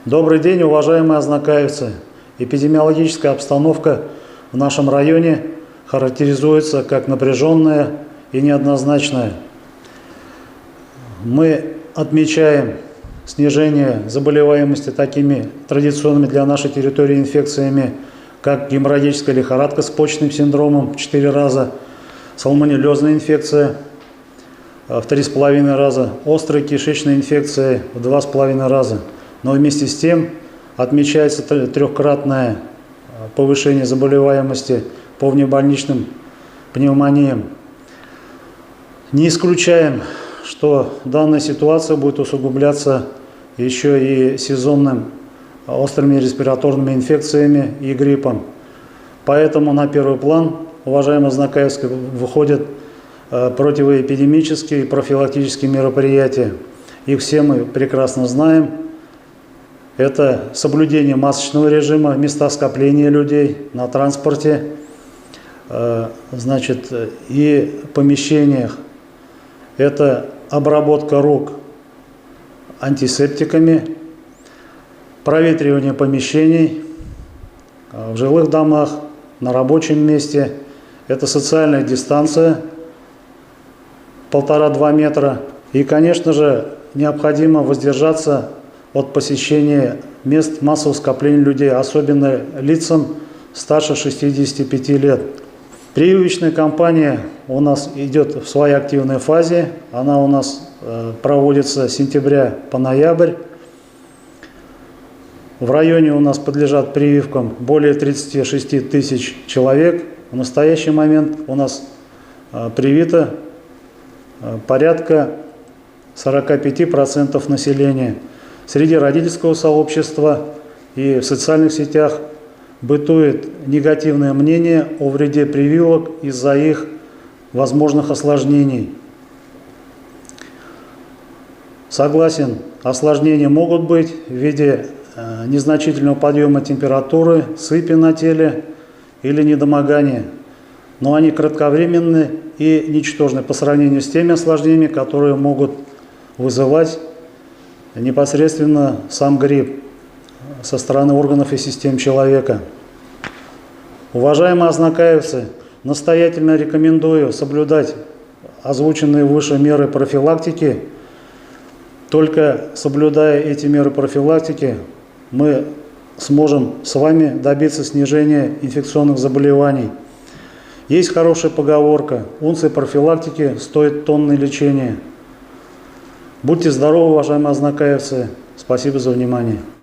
Добрый день, уважаемые ознакаевцы! Эпидемиологическая обстановка в нашем районе характеризуется как напряженная и неоднозначная. Мы отмечаем снижение заболеваемости такими традиционными для нашей территории инфекциями, как геморрагическая лихорадка с почечным синдромом в 4 раза, сальмонеллезная инфекция в 3,5 раза, острая кишечная инфекция в 2,5 раза. Но вместе с тем отмечается трехкратное повышение заболеваемости по внебольничным пневмониям. Не исключаем, что данная ситуация будет усугубляться еще и сезонными острыми респираторными инфекциями и гриппом. Поэтому на первый план, уважаемые ознакаевцы, выходят противоэпидемические и профилактические мероприятия. Их все мы прекрасно знаем. Это соблюдение масочного режима, места скопления людей на транспорте, и помещениях. Это обработка рук антисептиками, проветривание помещений в жилых домах, на рабочем месте. Это социальная дистанция 1,5–2 метра. И, конечно же, необходимо воздержаться от посещения мест массового скопления людей, особенно лицам старше 65 лет. Прививочная кампания у нас идет в своей активной фазе. Она у нас проводится с сентября по ноябрь. В районе у нас подлежат прививкам более 36 тысяч человек. В настоящий момент у нас привито порядка 45% населения. Среди родительского сообщества и в социальных сетях бытует негативное мнение о вреде прививок из-за их возможных осложнений. Согласен, осложнения могут быть в виде незначительного подъема температуры, сыпи на теле или недомогания, но они кратковременны и ничтожны по сравнению с теми осложнениями, которые могут вызывать непосредственно сам грипп со стороны органов и систем человека. Уважаемые ознакаевцы, настоятельно рекомендую соблюдать озвученные выше меры профилактики. Только соблюдая эти меры профилактики, мы сможем с вами добиться снижения инфекционных заболеваний. Есть хорошая поговорка: унция профилактики стоит тонны лечения. Будьте здоровы, уважаемые ознакаевцы. Спасибо за внимание.